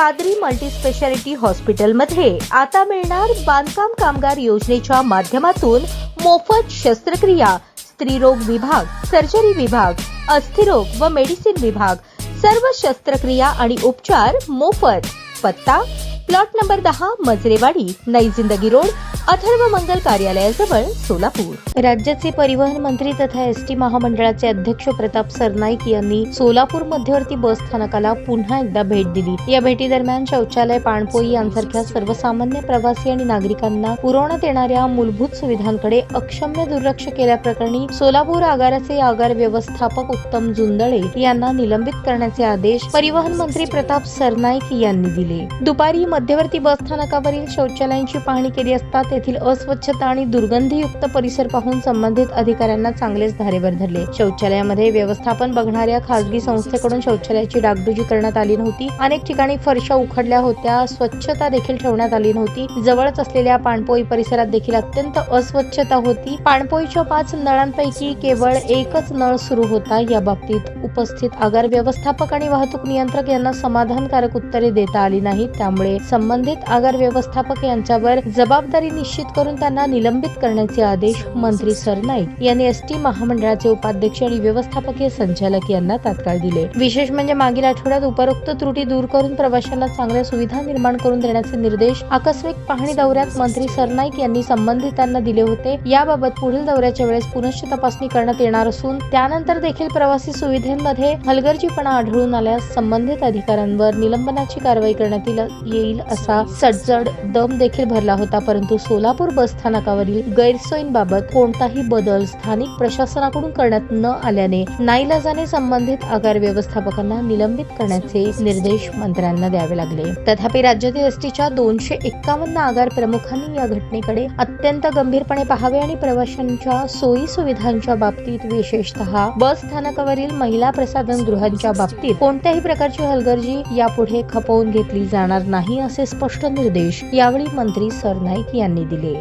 Qadri multispeciality हॉस्पिटलमध्ये आता मिळणार बांधकाम कामगार योजनेच्या माध्यमातून मोफत शस्त्रक्रिया, स्त्रीरोग विभाग, सर्जरी विभाग, अस्थिरोग व मेडिसिन विभाग, सर्व शस्त्रक्रिया आणि उपचार मोफत। पत्ता प्लॉट नंबर 10 मजरेवाडी, नई जिंदगी रोड, अथर्व मंगल कार्यालयाजवळ, सोलापूर। राज्याचे परिवहन मंत्री तथा एसटी महामंडळाचे अध्यक्ष प्रताप सरनाईक यांनी सोलापूर मध्यवर्ती बस स्थानकाला पुन्हा एकदा भेट दिली। या भेटीदरम्यान शौचालय, पाणपोई यांसारख्या सर्वसामान्य प्रवासी आणि नागरिकांना पुरवण्यात येणाऱ्या मूलभूत सुविधांकडे अक्षम्य दुर्लक्ष केल्याप्रकरणी सोलापूर आगाराचे आगार व्यवस्थापक उत्तम जुंदळे यांना निलंबित करण्याचे आदेश परिवहन मंत्री प्रताप सरनाईक यांनी दिले। दुपारी मध्यवर्ती बस स्थानकावरील शौचालयांची पाहणी केली असता तेथील अस्वच्छता आणि दुर्गंधीयुक्त परिसर पाहून संबंधित अधिकाऱ्यांना चांगलेच धारेवर धरले। शौचालयामध्ये व्यवस्थापन बघणाऱ्या खासगी संस्थेकडून शौचालयाची डागडुजी करण्यात आली नव्हती। अनेक ठिकाणी फरशा उखडल्या होत्या, स्वच्छता देखील ठेवण्यात आली नव्हती। जवळच असलेल्या पाणपोई परिसरात देखील अत्यंत अस्वच्छता होती। पाणपोईच्या 5 नळांपैकी केवळ एकच नळ सुरू होता। या बाबतीत उपस्थित आगार व्यवस्थापक आणि वाहतूक नियंत्रक यांना समाधानकारक उत्तरे देता आली नाहीत। त्यामुळे संबंधित आगार व्यवस्थापक यांच्यावर जबाबदारी निश्चित करून त्यांना निलंबित करण्याचे आदेश मंत्री सरनाईक यांनी एसटी महामंडळाचे उपाध्यक्ष आणि व्यवस्थापकीय संचालक यांना तात्काळ दिले। विशेष म्हणजे मागील आठवड्यात उपरोक्त त्रुटी दूर करून प्रवाशांना चांगल्या सुविधा निर्माण करून देण्याचे निर्देश आकस्मिक पाहणी दौऱ्यात मंत्री सरनाईक यांनी संबंधितांना दिले होते। याबाबत पुढील दौऱ्याच्या वेळेस पुनश्च तपासणी करण्यात येणार असून त्यानंतर देखील प्रवासी सुविधेमध्ये हलगर्जीपणा आढळून आल्यास संबंधित अधिकाऱ्यांवर निलंबनाची कारवाई करण्यात येईल असा सज्जड दम देखील भरला होता। परंतु सोलापूर बस स्थानकावरील गैरसोयींबाबत कोणताही बदल स्थानिक प्रशासनाकडून करण्यात न आल्याने नाईलाजाने संबंधित आगार व्यवस्थापकांना निलंबित करण्याचे निर्देश मंत्र्यांना द्यावे लागले। तथापि राज्यातील एसटीच्या 251 आगार प्रमुखांनी या घटनेकडे अत्यंत गंभीरपणे पाहावे आणि प्रवाशांच्या सोयी सुविधांच्या बाबतीत विशेषतः बस स्थानकावरील महिला प्रसाधन गृहांच्या बाबतीत कोणत्याही प्रकारची हलगर्जी यापुढे खपवून घेतली जाणार नाही असे स्पष्ट निर्देश यावेळी मंत्री सरनाईक यांनी दिले।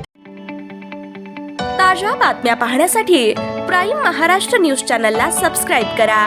ताज्या बातम्या पाहण्यासाठी प्राईम महाराष्ट्र न्यूज चॅनलला सबस्क्राईब करा।